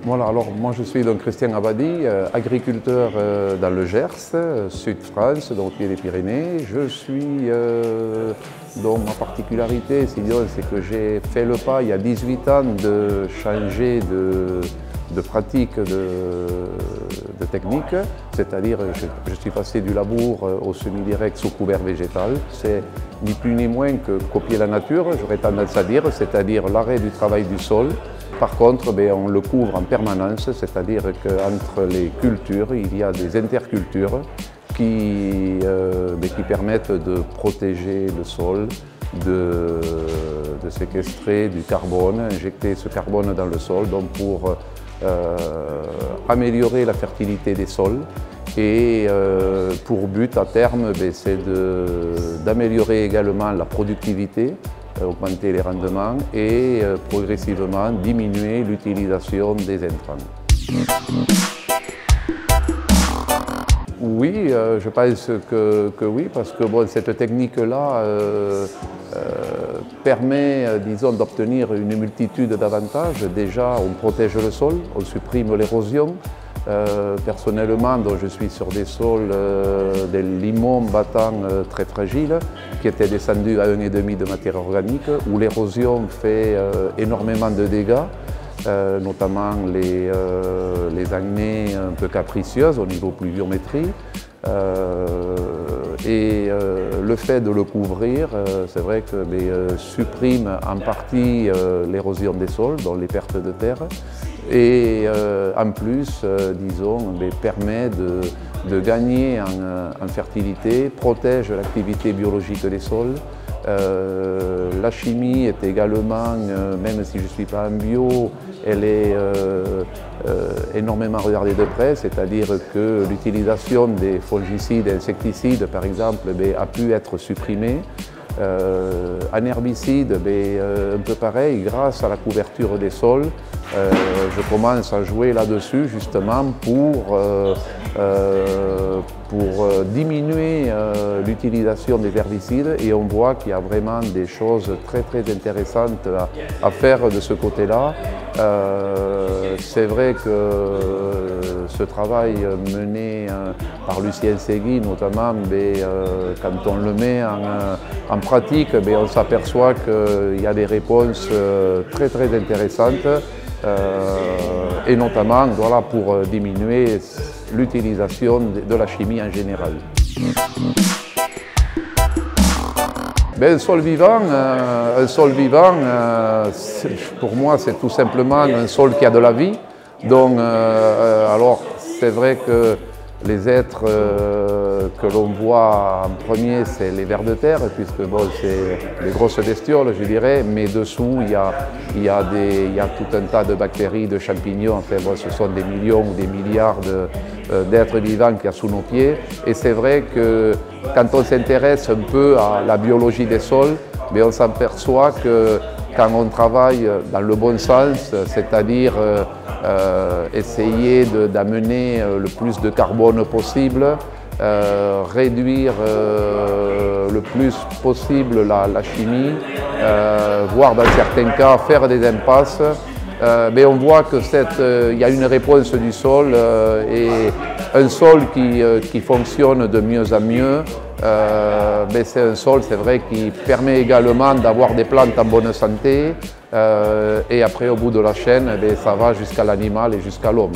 Voilà, alors moi je suis donc Christian Abadi, agriculteur dans le Gers, sud France, donc pied des Pyrénées. Je suis, donc ma particularité, c'est que j'ai fait le pas il y a 18 ans de changer de pratique de technique, c'est-à-dire je suis passé du labour au semi-direct sous couvert végétal. C'est ni plus ni moins que copier la nature, j'aurais tendance à dire, c'est-à-dire l'arrêt du travail du sol. Par contre, on le couvre en permanence, c'est-à-dire qu'entre les cultures, il y a des intercultures qui permettent de protéger le sol, de séquestrer du carbone, injecter ce carbone dans le sol donc pour améliorer la fertilité des sols. Et pour but à terme, c'est d'améliorer également la productivité, augmenter les rendements et progressivement diminuer l'utilisation des intrants. Oui, je pense que oui, parce que cette technique-là permet, disons, d'obtenir une multitude d'avantages. Déjà, on protège le sol, on supprime l'érosion. Personnellement, donc, je suis sur des sols, des limons battants très fragiles, qui étaient descendus à 1,5 de matière organique, où l'érosion fait énormément de dégâts, notamment les agnés un peu capricieuses au niveau pluviométrie. Le fait de le couvrir, c'est vrai que supprime en partie l'érosion des sols, donc les pertes de terre, et en plus, disons, permet de gagner en fertilité, protège l'activité biologique des sols. La chimie est également, même si je ne suis pas en bio, elle est énormément regardée de près, c'est-à-dire que l'utilisation des fongicides et insecticides, par exemple, a pu être supprimée. En herbicide, un peu pareil, grâce à la couverture des sols, je commence à jouer là-dessus justement pour diminuer l'utilisation des herbicides, et on voit qu'il y a vraiment des choses très très intéressantes à faire de ce côté-là. C'est vrai que ce travail mené par Lucien Segui notamment, quand on le met en pratique, on s'aperçoit qu'il y a des réponses très très intéressantes, et notamment voilà, pour diminuer l'utilisation de la chimie en général. Un sol vivant, pour moi, c'est tout simplement un sol qui a de la vie. Donc, alors, c'est vrai que les êtres que l'on voit en premier, c'est les vers de terre, puisque c'est les grosses bestioles, je dirais, mais dessous, il y a tout un tas de bactéries, de champignons, enfin, ce sont des millions ou des milliards d'êtres vivants qu'il y a sous nos pieds. Et c'est vrai que quand on s'intéresse un peu à la biologie des sols, on s'aperçoit que quand on travaille dans le bon sens, c'est-à-dire essayer d'amener le plus de carbone possible, réduire le plus possible la chimie, voire dans certains cas faire des impasses, on voit qu'il y a une réponse du sol, et un sol qui fonctionne de mieux en mieux. C'est un sol, c'est vrai, qui permet également d'avoir des plantes en bonne santé, et après au bout de la chaîne, ça va jusqu'à l'animal et jusqu'à l'homme.